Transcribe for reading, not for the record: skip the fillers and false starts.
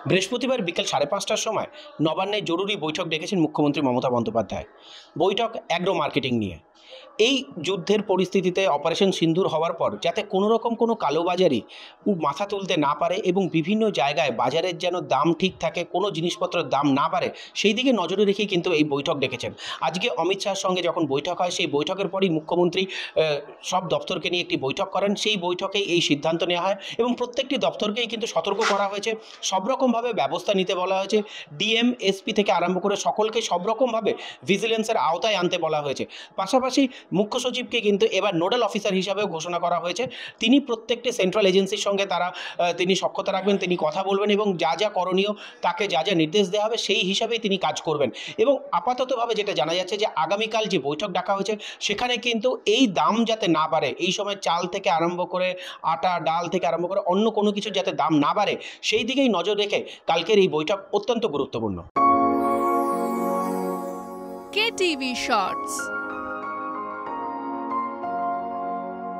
বৃহস্পতিবার বিকেল 5:30টার সময় নবান্নে জরুরি বৈঠক ডেকেছেন মুখ্যমন্ত্রী মমতা বন্দ্যোপাধ্যায়। বৈঠক অ্যাগ্রো মার্কেটিং নিয়ে। এই যুদ্ধের পরিস্থিতিতে অপারেশন সিন্দুর হওয়ার পর যাতে কোনো রকম কোনো কালোবাজারি মাথা তুলতে না পারে এবং বিভিন্ন জায়গায় বাজারের যেন দাম ঠিক থাকে, কোনো জিনিসপত্রের দাম না বাড়ে, সেই দিকে নজরে রেখেই কিন্তু এই বৈঠক ডেকেছেন। আজকে অমিত শাহর সঙ্গে যখন বৈঠক হয়, সেই বৈঠকের পরই মুখ্যমন্ত্রী সব দপ্তরকে নিয়ে একটি বৈঠক করেন। সেই বৈঠকেই এই সিদ্ধান্ত নেওয়া হয় এবং প্রত্যেকটি দপ্তরকেই কিন্তু সতর্ক করা হয়েছে। সব রকমভাবে ব্যবস্থা নিতে বলা হয়েছে। ডিএম, এসপি থেকে আরম্ভ করে সকলকে সব রকমভাবে ভিজিলেন্সের আওতায় আনতে বলা হয়েছে। পাশাপাশি মুখ্য সচিবকে কিন্তু এবার নোডাল অফিসার হিসাবেও ঘোষণা করা হয়েছে। তিনি প্রত্যেকটি সেন্ট্রাল এজেন্সির সঙ্গে তিনি সখ্যতা রাখবেন, তিনি কথা বলবেন এবং যা যা করণীয়, তাকে যা যা নির্দেশ দেওয়া হবে সেই হিসাবেই তিনি কাজ করবেন। এবং আপাততভাবে যেটা জানা যাচ্ছে যে আগামীকাল যে বৈঠক ডাকা হয়েছে সেখানে কিন্তু এই দাম যাতে না বাড়ে, এই সময় চাল থেকে আরম্ভ করে আটা, ডাল থেকে আরম্ভ করে অন্য কোনো কিছু যাতে দাম না বাড়ে, সেই দিকেই নজর রেখে কালকের এই বৈঠক অত্যন্ত গুরুত্বপূর্ণ। KTV Shorts।